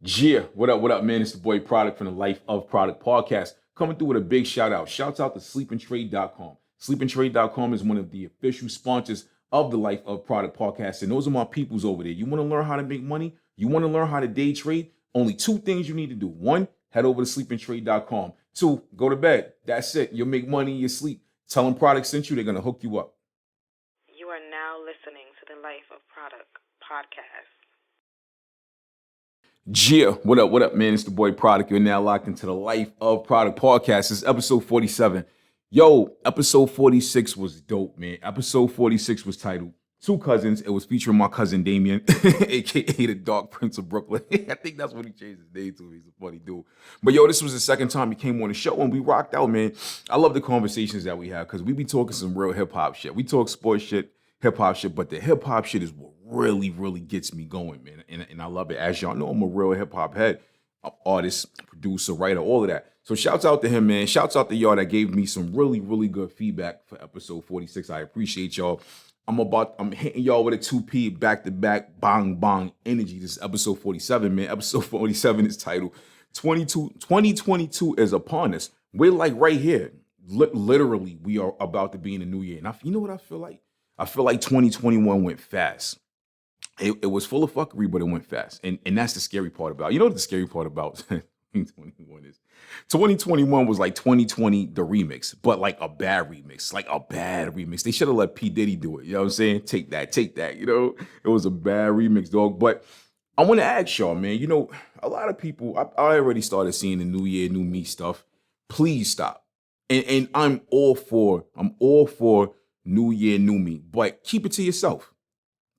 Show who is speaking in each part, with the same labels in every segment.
Speaker 1: Yeah, what up, man? It's the boy Product from the Life of Product Podcast. Coming through with a big shout out. Shouts out to SleepAndTrade.com. SleepAndTrade.com is one of the official sponsors of the Life of Product Podcast. And those are my peoples over there. You want to learn how to make money? You want to learn how to day trade? Only two things you need to do. One, head over to SleepAndTrade.com. Two, go to bed. That's it. You'll make money in your sleep. Tell them Product sent you. They're going to hook you up.
Speaker 2: You are now listening to the Life of Product Podcast.
Speaker 1: Yeah, what up, man? It's the boy Product. You're now locked into the Life of Product Podcast. It's episode 47. Yo, episode 46 was dope, man. Episode 46 was titled Two Cousins. It was featuring my cousin Damien, aka the Dark Prince of Brooklyn. I think that's what he changed his name to. He's a funny dude. But yo, this was the second time he came on the show and we rocked out, man. I love the conversations that we have because we be talking some real hip hop shit. We talk sports shit, hip hop shit, but the hip hop shit is what really gets me going, man. And I love it. As y'all know, I'm a real hip hop head, artist, producer, writer, all of that. So shouts out to him, man. Shouts out to y'all that gave me some really good feedback for episode 46. I appreciate y'all. I'm hitting y'all with a 2P back-to-back bang energy. This is episode 47, man. Episode 47 is titled 2022 is upon us. We're like right here. Literally, we are about to be in the new year. And you know what I feel like? I feel like 2021 went fast. It was full of fuckery, but it went fast. And that's the scary part about it. You know what the scary part about 2021 is? 2021 was like 2020, the remix, but like a bad remix, They should have let P. Diddy do it. You know what I'm saying? Take that. You know, it was a bad remix, dog. But I want to ask y'all, man, you know, a lot of people, I already started seeing the new year, new me stuff. Please stop. And I'm all for new year, new me, but keep it to yourself.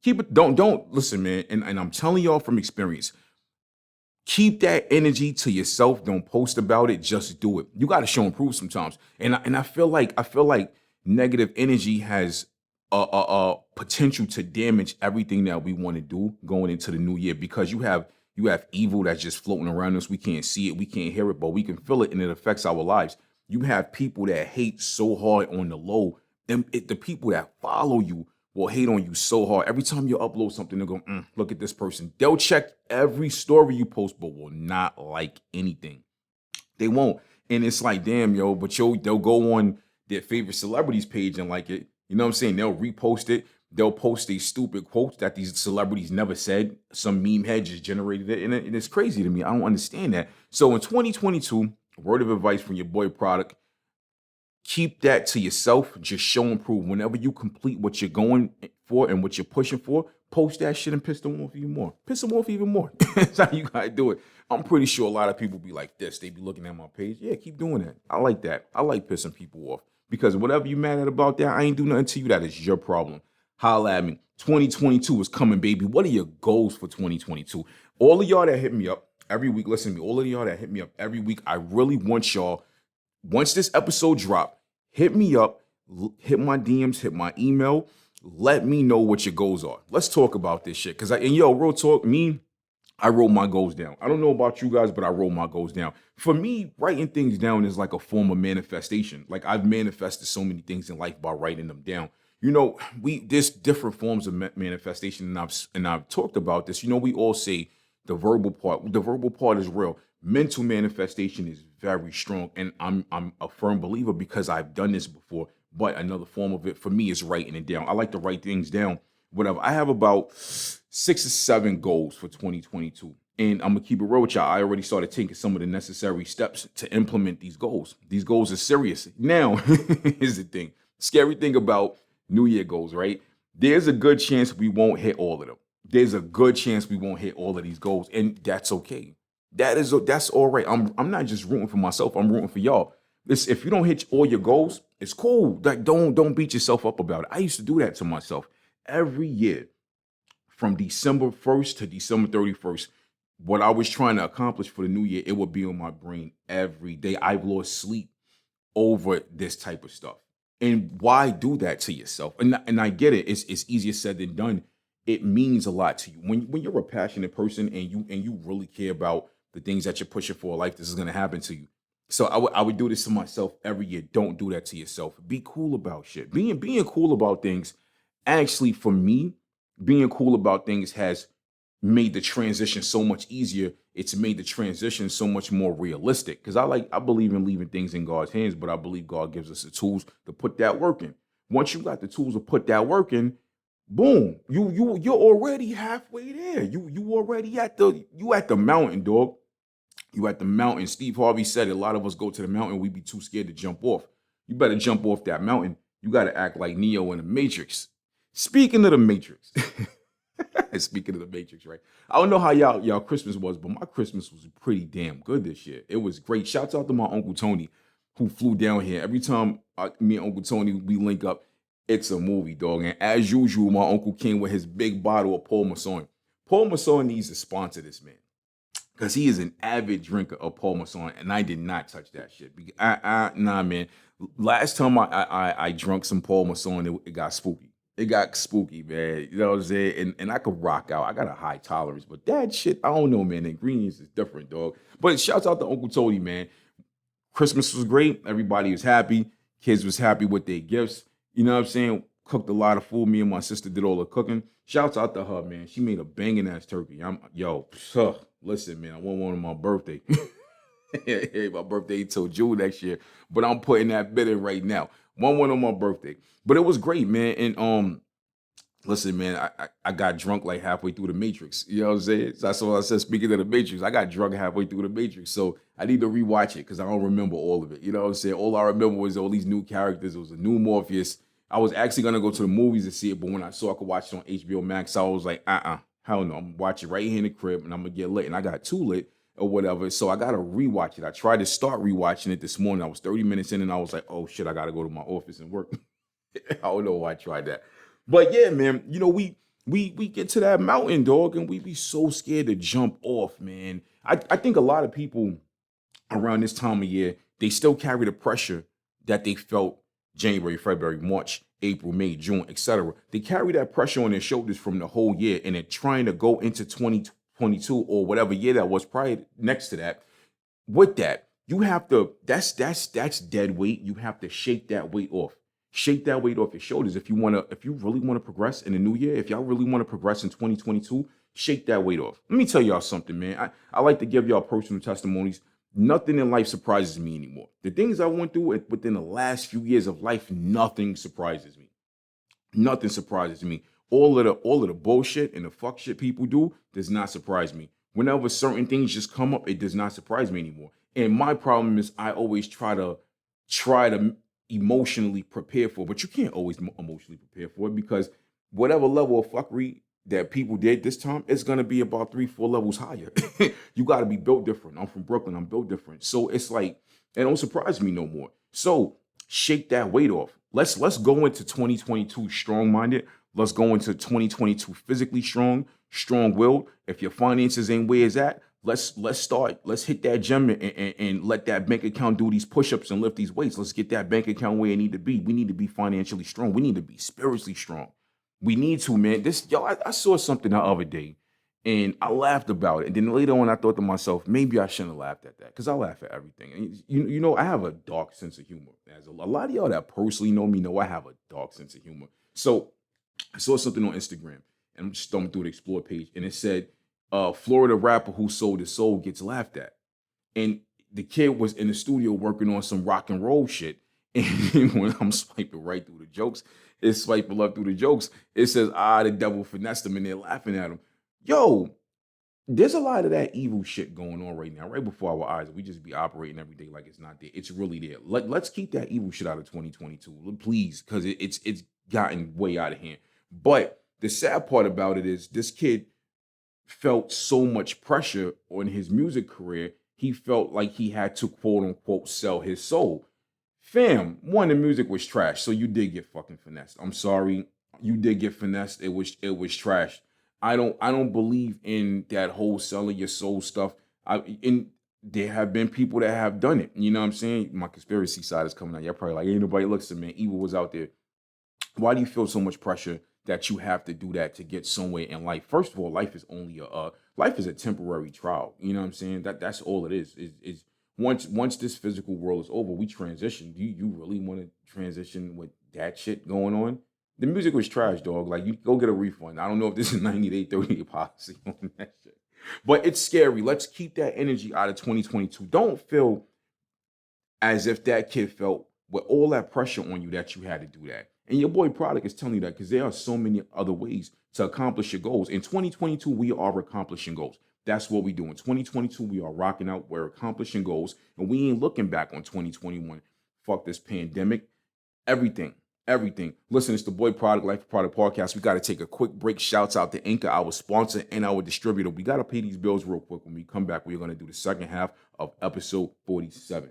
Speaker 1: Keep it, don't listen, man. And I'm telling y'all from experience, keep that energy to yourself. Don't post about it. Just do it. You got to show and prove sometimes. And I feel like negative energy has a potential to damage everything that we want to do going into the new year because you have evil that's just floating around us. We can't see it, we can't hear it, but we can feel it, and it affects our lives. You have people that hate so hard on the low, and the people that follow you will hate on you so hard. Every time you upload something, they'll go, look at this person. They'll check every story you post, but will not like anything. They won't. And it's like, damn, yo, but they'll go on their favorite celebrities page and like it. You know what I'm saying? They'll repost it. They'll post these stupid quotes that these celebrities never said. Some meme head just generated it. And it's crazy to me. I don't understand that. So in 2022, word of advice from your boy Product, keep that to yourself. Just show and prove. Whenever you complete what you're going for and what you're pushing for, post that shit and piss them off even more. That's how you gotta do it. I'm pretty sure a lot of people be like this. They be looking at my page. Yeah, keep doing that. I like that. I like pissing people off because whatever you mad at about that, I ain't do nothing to you. That is your problem. Holla at me. 2022 is coming, baby. What are your goals for 2022? All of y'all that hit me up every week, listen to me. All of y'all that hit me up every week, I really want y'all, once this episode drop, hit me up, hit my DMs, hit my email. Let me know what your goals are. Let's talk about this shit. Real talk, I wrote my goals down. I don't know about you guys, but I wrote my goals down. For me, writing things down is like a form of manifestation. Like I've manifested so many things in life by writing them down. You know, there's different forms of manifestation, and I've talked about this. You know, we all say the verbal part. The verbal part is real. Mental manifestation is very strong, and I'm a firm believer because I've done this before. But another form of it for me is writing it down. I like to write things down. Whatever. I have about 6 or 7 goals for 2022. And I'm going to keep it real with y'all. I already started taking some of the necessary steps to implement these goals. These goals are serious. Now, here's the thing. Scary thing about New Year goals, right? There's a good chance we won't hit all of them. There's a good chance we won't hit all of these goals. And that's okay. That's all right. I'm not just rooting for myself. I'm rooting for y'all. If you don't hit all your goals, it's cool. Like don't beat yourself up about it. I used to do that to myself every year from December 1st to December 31st. What I was trying to accomplish for the new year, it would be on my brain every day. I've lost sleep over this type of stuff. And why do that to yourself? And I get it. It's easier said than done. It means a lot to you when you're a passionate person and you really care about the things that you're pushing for life. This is going to happen to you. So I would do this to myself every year. Don't do that to yourself. Be cool about shit. Being cool about things, actually, for me, being cool about things has made the transition so much easier. It's made the transition so much more realistic. Because I believe in leaving things in God's hands, but I believe God gives us the tools to put that work in. Once you got the tools to put that work in, boom, you're already halfway there. You already at the mountain, dog. You at the mountain. Steve Harvey said it. A lot of us go to the mountain, we be too scared to jump off. You better jump off that mountain. You got to act like Neo in the Matrix. Speaking of the Matrix, speaking of the Matrix, right? I don't know how y'all Christmas was, but my Christmas was pretty damn good this year. It was great. Shouts out to my Uncle Tony, who flew down here. Every time me and Uncle Tony, we link up, it's a movie, dog. And as usual, my uncle came with his big bottle of Paul Masson. Paul Masson needs to sponsor this man, because he is an avid drinker of Paul Masson, and I did not touch that shit. Nah, man. Last time I drank some Paul Masson, it got spooky. It got spooky, man. You know what I'm saying? And I could rock out. I got a high tolerance, but that shit, I don't know, man. The ingredients is different, dog. But shouts out to Uncle Tony, man. Christmas was great. Everybody was happy. Kids was happy with their gifts. You know what I'm saying? Cooked a lot of food. Me and my sister did all the cooking. Shouts out to her, man. She made a banging ass turkey. Listen, man, I want one on my birthday. My birthday till June next year, but I'm putting that bid in right now. One on my birthday. But it was great, man. And listen, man, I got drunk like halfway through the Matrix. You know what I'm saying? So that's what I said. Speaking of the Matrix, I got drunk halfway through the Matrix. So I need to rewatch it because I don't remember all of it. You know what I'm saying? All I remember was all these new characters. It was a new Morpheus. I was actually gonna go to the movies to see it, but when I saw I could watch it on HBO Max, I was like, hell no, I'm gonna watch it right here in the crib and I'm gonna get lit. And I got too lit or whatever. So I gotta rewatch it. I tried to start rewatching it this morning. I was 30 minutes in and I was like, oh shit, I gotta go to my office and work. I don't know why I tried that. But yeah, man, you know, we get to that mountain, dog, and we be so scared to jump off, man. I think a lot of people around this time of year, they still carry the pressure that they felt January, February, March, April, May, June, etc. They carry that pressure on their shoulders from the whole year, and they're trying to go into 2022 or whatever year that was prior next to that. With that, you have to, that's dead weight. You have to shake that weight off. Shake that weight off your shoulders. If you really want to progress in the new year, if y'all really want to progress in 2022, shake that weight off. Let me tell y'all something, man. I like to give y'all personal testimonies. Nothing in life surprises me anymore. The things I went through within the last few years of life, nothing surprises me. Nothing surprises me. All of the bullshit and the fuck shit people do does not surprise me. Whenever certain things just come up, it does not surprise me anymore. And my problem is I always try to emotionally prepare for, but you can't always emotionally prepare for it because whatever level of fuckery that people did this time, it's gonna be about 3-4 levels higher. You gotta be built different. I'm from Brooklyn, I'm built different. So it's like, it don't surprise me no more. So shake that weight off. Let's go into 2022 strong-minded. Let's go into 2022 physically strong-willed. If your finances ain't where it's at, let's start. Let's hit that gym and let that bank account do these push-ups and lift these weights. Let's get that bank account where it need to be. We need to be financially strong. We need to be spiritually strong. We need to, man. I saw something the other day and I laughed about it. And then later on, I thought to myself, maybe I shouldn't have laughed at that because I laugh at everything. And you know, I have a dark sense of humor. As a lot of y'all that personally know me know I have a dark sense of humor. So I saw something on Instagram and I'm just thumbing through the Explore page and it said, Florida rapper who sold his soul gets laughed at. And the kid was in the studio working on some rock and roll shit. And when I'm swiping right through the jokes, it's swiping up through the jokes. It says, the devil finessed him and they're laughing at him. Yo, there's a lot of that evil shit going on right now, right before our eyes. We just be operating every day like it's not there. It's really there. Let's keep that evil shit out of 2022, please, because it's gotten way out of hand. But the sad part about it is this kid felt so much pressure on his music career. He felt like he had to quote unquote sell his soul. Fam, one, the music was trash, so you did get fucking finessed. I'm sorry, you did get finessed. It was trash. I don't believe in that whole selling your soul stuff. There have been people that have done it. You know what I'm saying? My conspiracy side is coming out. You're probably like, ain't nobody looks at me. Evil was out there. Why do you feel so much pressure that you have to do that to get somewhere in life? First of all, life is only life is a temporary trial. You know what I'm saying? That's all it is. Is once this physical world is over, we transition. Do you really want to transition with that shit going on? The music was trash, dog. Like, you go get a refund. I don't know if this is 90-day, 30-day policy on that shit. But it's scary. Let's keep that energy out of 2022. Don't feel as if that kid felt with all that pressure on you that you had to do that. And your boy Product is telling you that because there are so many other ways to accomplish your goals. In 2022, we are accomplishing goals. That's what we do. In 2022, we are rocking out. We're accomplishing goals. And we ain't looking back on 2021. Fuck this pandemic. Everything. Listen, it's the boy Product, Life of Product Podcast. We got to take a quick break. Shouts out to Anchor, our sponsor and our distributor. We got to pay these bills real quick. When we come back, we're going to do the second half of episode 47.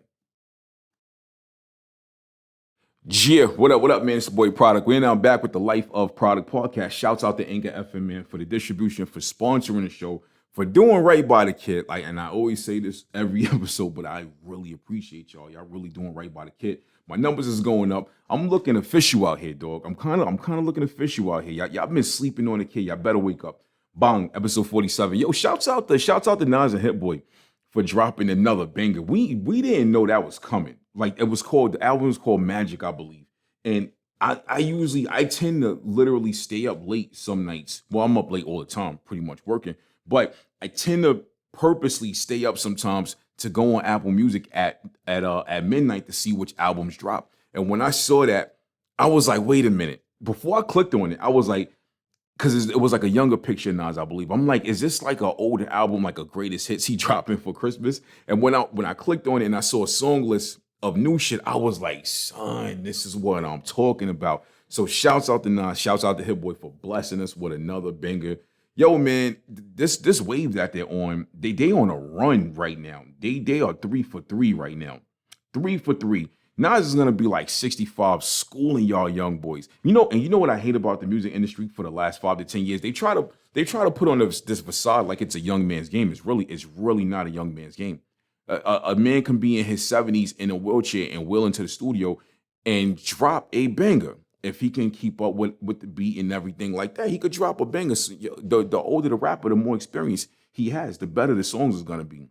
Speaker 1: Yeah, what up, man? It's the boy Product. We're now back with the Life of Product Podcast. Shouts out to Anchor FM, man, for the distribution, for sponsoring the show, for doing right by the kid. Like, and I always say this every episode, but I really appreciate y'all. Y'all really doing right by the kid. My numbers is going up. I'm looking official out here, dog. I'm kind of looking official out here. Y'all been sleeping on the kid. Y'all better wake up. Bang, episode 47. Yo, shouts out to Nas and Hit Boy for dropping another banger. We didn't know that was coming. Like, the album was called Magic, I believe. And I tend to literally stay up late some nights. Well, I'm up late all the time, pretty much working. But I tend to purposely stay up sometimes to go on Apple Music at midnight to see which albums drop. And when I saw that, I was like, wait a minute. Before I clicked on it, I was like, because it was like a younger picture of Nas, I believe. I'm like, is this like an older album, like a greatest hits he dropping for Christmas? And when I clicked on it and I saw a song list of new shit, I was like, son, this is what I'm talking about. So shouts out to Nas, shouts out to Hit Boy for blessing us with another banger. Yo, man, this wave that they're on, they on a run right now. They are 3 for 3 right now. 3 for 3. Nas is gonna be like 65, schooling y'all young boys. You know what I hate about the music industry for the last 5 to 10 years? They try to put on this facade like it's a young man's game. It's really not a young man's game. A man can be in his 70s in a wheelchair and wheel into the studio and drop a banger. If he can keep up with the beat and everything like that, he could drop a banger. So, the older the rapper, the more experience he has, the better the songs is gonna be.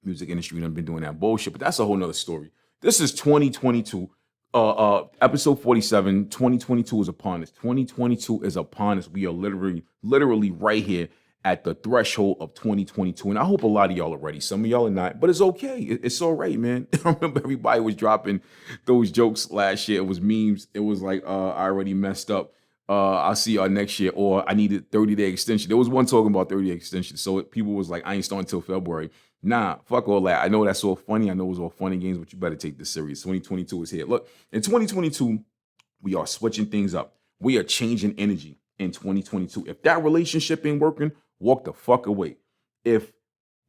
Speaker 1: Music industry done been doing that bullshit, but that's a whole nother story. This is 2022, episode 47. 2022 is upon us. 2022 is upon us. We are literally right here at the threshold of 2022. And I hope a lot of y'all are ready. Some of y'all are not, but it's okay. It's all right, man. I remember everybody was dropping those jokes last year. It was memes. It was like, I already messed up. I'll see y'all next year, or I needed 30-day extension. There was one talking about 30-day extension. So people was like, I ain't starting until February. Nah, fuck all that. I know that's all funny. I know it was all funny games, but you better take this serious. 2022 is here. Look, in 2022, we are switching things up. We are changing energy in 2022. If that relationship ain't working, walk the fuck away. If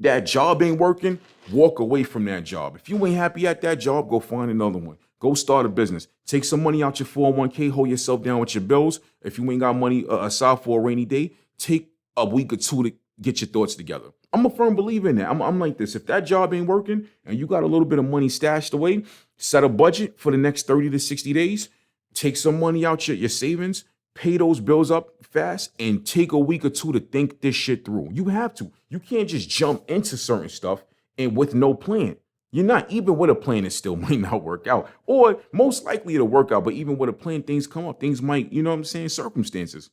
Speaker 1: that job ain't working, walk away from that job. If you ain't happy at that job, go find another one. Go start a business. Take some money out your 401k, hold yourself down with your bills. If you ain't got money aside for a rainy day, take a week or two to get your thoughts together. I'm a firm believer in that. I'm like this. If that job ain't working and you got a little bit of money stashed away, set a budget for the next 30 to 60 days, take some money out your savings, pay those bills up fast, and take a week or two to think this shit through. You have to. You can't just jump into certain stuff and with no plan. You're not. Even with a plan, it still might not work out. Or most likely it'll work out, but even with a plan, things come up. Things might, you know what I'm saying, circumstances.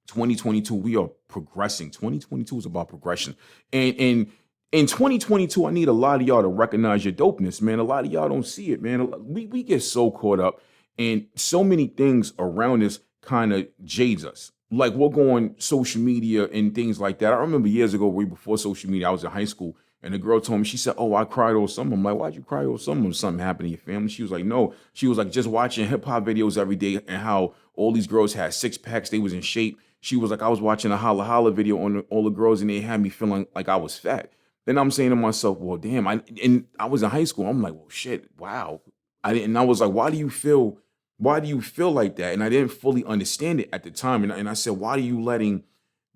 Speaker 1: 2022, we are progressing. 2022 is about progression. And in 2022, I need a lot of y'all to recognize your dopeness, man. A lot of y'all don't see it, man. We get so caught up and so many things around us kind of jades us. Like, we'll go on social media and things like that. I remember years ago, way before social media, I was in high school, and the girl told me, she said, oh, I cried over something. I'm like, why'd you cry over something? Something happened in your family? She was like, no. She was like, just watching hip hop videos every day and how all these girls had 6-packs. They was in shape. She was like, I was watching a Holla Holla video on all the girls, and they had me feeling like I was fat. Then I'm saying to myself, well, damn, I was in high school. I'm like, well, shit, wow. I was like, why do you feel like that? And I didn't fully understand it at the time. And I said, why are you letting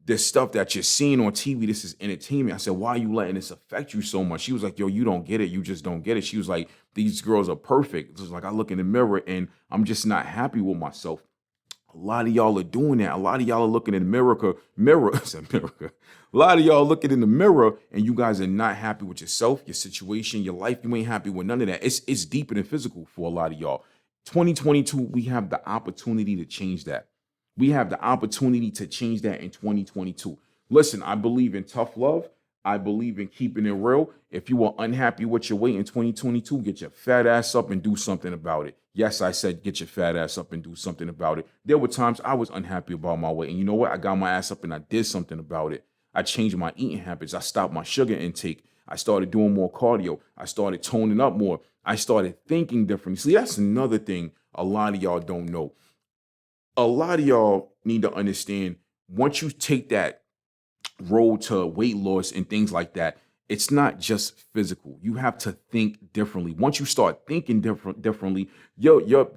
Speaker 1: this stuff that you're seeing on TV, this is entertainment. I said, why are you letting this affect you so much? She was like, yo, you don't get it. You just don't get it. She was like, these girls are perfect. It was like, I look in the mirror and I'm just not happy with myself. A lot of y'all are doing that. A lot of y'all are looking in the mirror. A lot of y'all looking in the mirror and you guys are not happy with yourself, your situation, your life. You ain't happy with none of that. It's deeper than physical for a lot of y'all. 2022, we have the opportunity to change that. We have the opportunity to change that in 2022. Listen, I believe in tough love. I believe in keeping it real. If you are unhappy with your weight in 2022, get your fat ass up and do something about it. Yes, I said get your fat ass up and do something about it. There were times I was unhappy about my weight. And you know what? I got my ass up and I did something about it. I changed my eating habits. I stopped my sugar intake. I started doing more cardio. I started toning up more. I started thinking differently. See, that's another thing a lot of y'all don't know. A lot of y'all need to understand, once you take that road to weight loss and things like that, it's not just physical. You have to think differently. Once you start thinking differently, your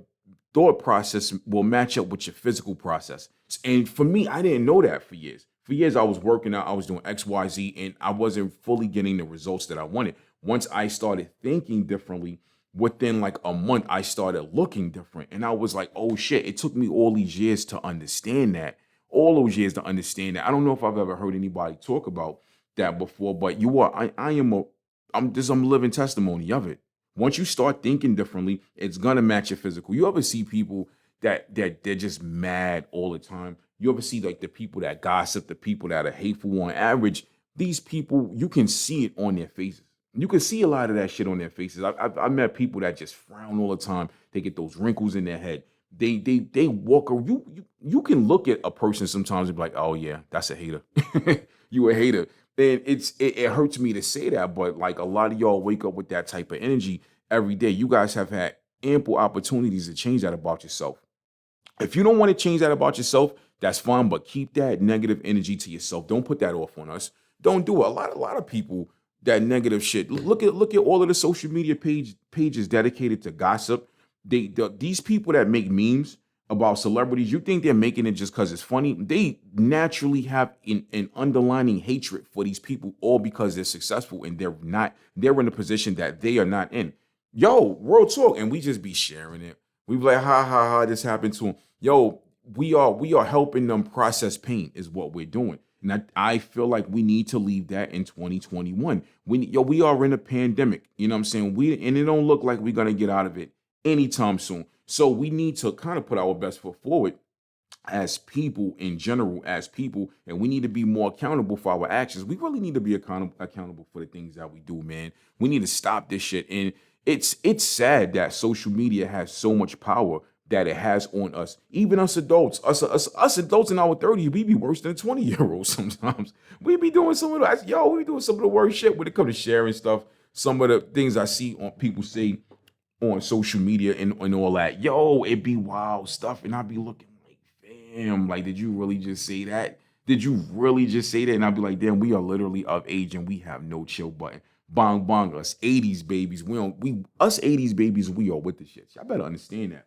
Speaker 1: thought process will match up with your physical process. And for me, I didn't know that for years. For years, I was working out, I was doing XYZ, and I wasn't fully getting the results that I wanted. Once I started thinking differently, within like a month, I started looking different. And I was like, oh shit, it took me all these years to understand that. All those years to understand that. I don't know if I've ever heard anybody talk about that before, but I'm a living testimony of it. Once you start thinking differently, it's gonna match your physical. You ever see people that they're just mad all the time? You ever see like the people that gossip, the people that are hateful on average? These people, you can see it on their faces. You can see a lot of that shit on their faces. I've met people that just frown all the time. They get those wrinkles in their head. They walk. You can look at a person sometimes and be like, oh yeah, that's a hater. You a hater. And it hurts me to say that, but like a lot of y'all wake up with that type of energy every day. You guys have had ample opportunities to change that about yourself. If you don't want to change that about yourself, that's fine, but keep that negative energy to yourself. Don't put that off on us. Don't do it. A lot of people, that negative shit. Look at all of the social media pages dedicated to gossip. These people that make memes about celebrities, you think they're making it just because it's funny? They naturally have an underlining hatred for these people, all because they're successful and they're in a position that they are not in. Yo, real talk, and we just be sharing it. We be like, ha ha ha, this happened to him. Yo, we are helping them process pain, is what we're doing. And I feel like we need to leave that in 2021. We are in a pandemic. You know what I'm saying? And it don't look like we're gonna get out of it anytime soon. So we need to kind of put our best foot forward as people in general, and we need to be more accountable for our actions. We really need to be accountable for the things that we do, man. We need to stop this shit. And it's sad that social media has so much power that it has on us. Even us adults, us adults in our 30s, we be worse than a 20-year-old sometimes. We be doing we be doing some of the worst shit when it comes to sharing stuff. Some of the things I see on people say on social media and all that. Yo, it be wild stuff. And I be looking like, damn, like, did you really just say that? Did you really just say that? And I'd be like, damn, we are literally of age and we have no chill button. Bong bong, us 80s babies. Us 80s babies, we are with the shit. Y'all better understand that.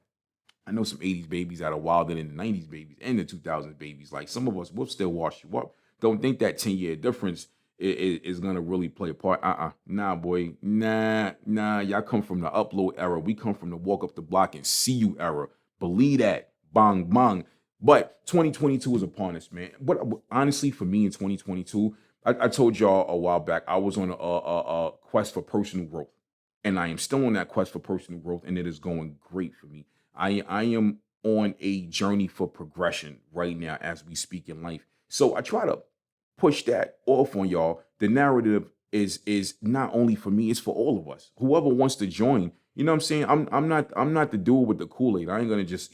Speaker 1: I know some 80s babies that are wilder than the 90s babies and the 2000s babies. Like, some of us will still wash you up. Don't think that 10-year difference is going to really play a part. Nah, boy. Nah. Y'all come from the upload era. We come from the walk up the block and see you era. Believe that. Bong, bong. But 2022 is upon us, man. But honestly, for me in 2022, I told y'all a while back, I was on a quest for personal growth. And I am still on that quest for personal growth, and it is going great for me. I am on a journey for progression right now as we speak in life. So I try to push that off on y'all. The narrative is not only for me, it's for all of us. Whoever wants to join, you know what I'm saying? I'm not the dude with the Kool-Aid. I ain't gonna just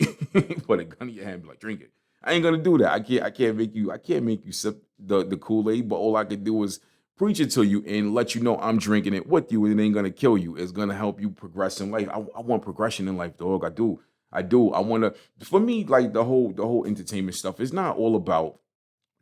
Speaker 1: put a gun in your hand and be like, drink it. I ain't gonna do that. I can't make you sip the Kool-Aid, but all I can do is preach it to you and let you know I'm drinking it with you, and it ain't gonna kill you. It's gonna help you progress in life. I want progression in life, dog. I do. I want to. For me, like the whole entertainment stuff, it's not all about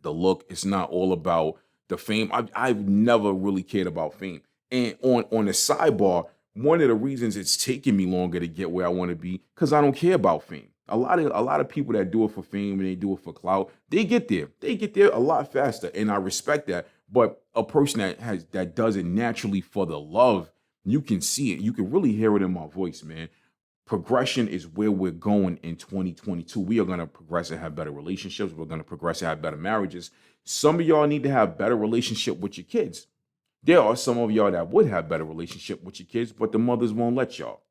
Speaker 1: the look. It's not all about the fame. I've never really cared about fame. And on the sidebar, one of the reasons it's taking me longer to get where I want to be, because I don't care about fame. A lot of people that do it for fame and they do it for clout, they get there. They get there a lot faster, and I respect that. But a person that does it naturally for the love, you can see it. You can really hear it in my voice, man. Progression is where we're going in 2022. We are going to progress and have better relationships. We're going to progress and have better marriages. Some of y'all need to have better relationship with your kids. There are some of y'all that would have better relationship with your kids, but the mothers won't let y'all.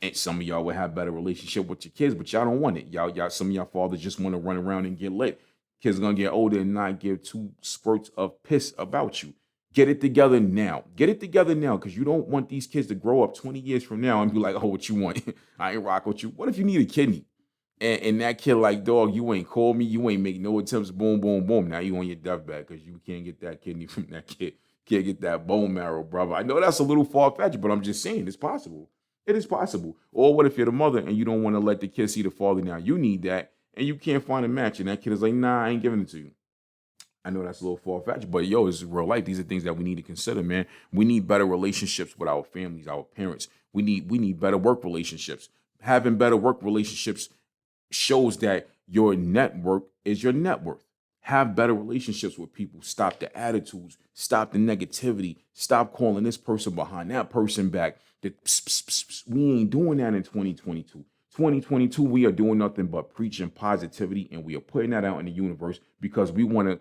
Speaker 1: And some of y'all will have better relationship with your kids, but y'all don't want it. Y'all, some of y'all fathers just want to run around and get lit. Kids are gonna get older and not give two squirts of piss about you. Get it together now. Get it together now, because you don't want these kids to grow up 20 years from now and be like, oh, what you want? I ain't rock with you. What if you need a kidney? And that kid like, dog, you ain't called me. You ain't make no attempts. Boom, boom, boom. Now you on your deathbed because you can't get that kidney from that kid. Can't get that bone marrow, brother. I know that's a little far-fetched, but I'm just saying it's possible. It is possible. Or what if you're the mother and you don't want to let the kid see the father now? You need that, and you can't find a match, and that kid is like, nah, I ain't giving it to you. I know that's a little far-fetched, but yo, it's real life. These are things that we need to consider, man. We need better relationships with our families, our parents. We need better work relationships. Having better work relationships shows that your network is your net worth. Have better relationships with people. Stop the attitudes. Stop the negativity. Stop calling this person behind that person back. We ain't doing that in 2022. 2022, we are doing nothing but preaching positivity, and we are putting that out in the universe because we want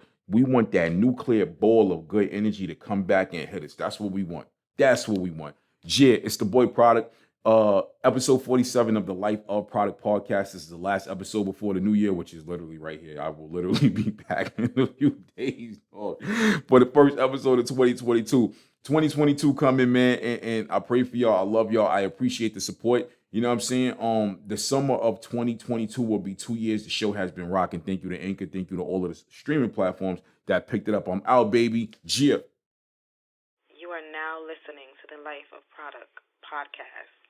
Speaker 1: that nuclear ball of good energy to come back and hit us. That's what we want. That's what we want. Yeah, it's the boy Product. Episode 47 of the Life of Product Podcast. This is the last episode before the new year, which is literally right here. I will literally be back in a few days, dog, for the first episode of 2022. 2022 coming, man, and I pray for y'all. I love y'all. I appreciate the support. You know what I'm saying? The summer of 2022 will be 2 years. The show has been rocking. Thank you to Anchor. Thank you to all of the streaming platforms that picked it up. I'm out, baby. Yeah.
Speaker 2: You are now listening to the Life of Product Podcast.